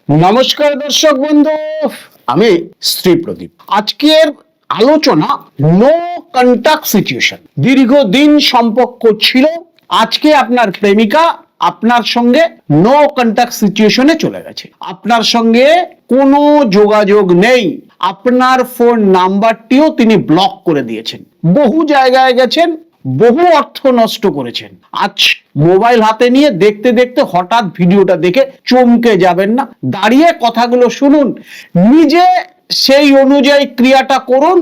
নমস্কার দর্শক বন্ধু, আমি শ্রী প্রদীপ। আজকের আলোচনা নো কন্টাক্ট সিচুয়েশন। দীর্ঘদিন সম্পর্ক ছিল, আজকে আপনার প্রেমিকা আপনার সঙ্গে নো কন্টাক্ট সিচুয়েশনে চলে গেছে। আপনার সঙ্গে কোনো যোগাযোগ নেই, আপনার ফোন নাম্বারটিও তিনি ব্লক করে দিয়েছেন। বহু জায়গায় গেছেন, বহু অর্থ নষ্ট করেছেন। আজ মোবাইল হাতে নিয়ে দেখতে দেখতে হঠাৎ ভিডিওটা দেখে চমকে যাবেন না, দাঁড়িয়ে কথাগুলো শুনুন, নিজে সেই অনুযায়ী ক্রিয়াটা করুন।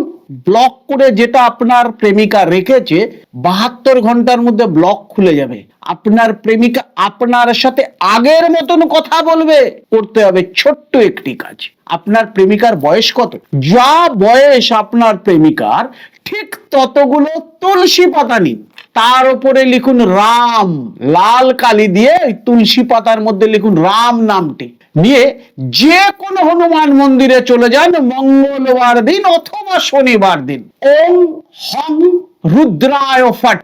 ব্লক করে যেটা আপনার প্রেমিকা রেখেছে 72 ঘন্টার মধ্যে ব্লক খুলে যাবে। আপনার প্রেমিকা আপনার সাথে আগের মতন কথা বলবে। করতে হবে ছোট্ট একটি কাজ। আপনার প্রেমিকার বয়স কত? যা বয়স আপনার প্রেমিকার ঠিক ততগুলো তুলসী পাতা নিন, তার উপরে লিখুন রাম, লাল কালি দিয়ে তুলসী পাতার মধ্যে লিখুন রাম নামটি, নিয়ে যে কোনো হনুমান মন্দিরে চলে যান মঙ্গলবার দিন অথবা শনিবার দিন। ওম হং রুদ্রায় ফট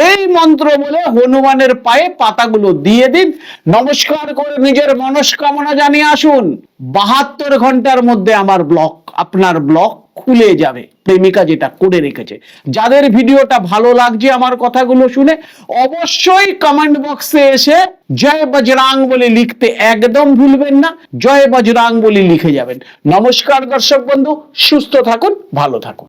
এই মন্ত্র বলে হনুমানের পায়ে পাতাগুলো দিয়ে দিন, নমস্কার করে নিজের মনস্কামনা জানিয়ে আসুন। 72 ঘন্টার মধ্যে আপনার ব্লক খুলে যাবে। প্রেমিকা যেটা করে রেখেছে। যাদের ভিডিওটা ভালো লাগছে আমার কথাগুলো শুনে, অবশ্যই কমেন্ট বক্সে এসে জয় বজরাং বলে লিখতে একদম ভুলবেন না। জয় বজরাং বলে লিখে যাবেন। নমস্কার দর্শক বন্ধু, সুস্থ থাকুন, ভালো থাকুন।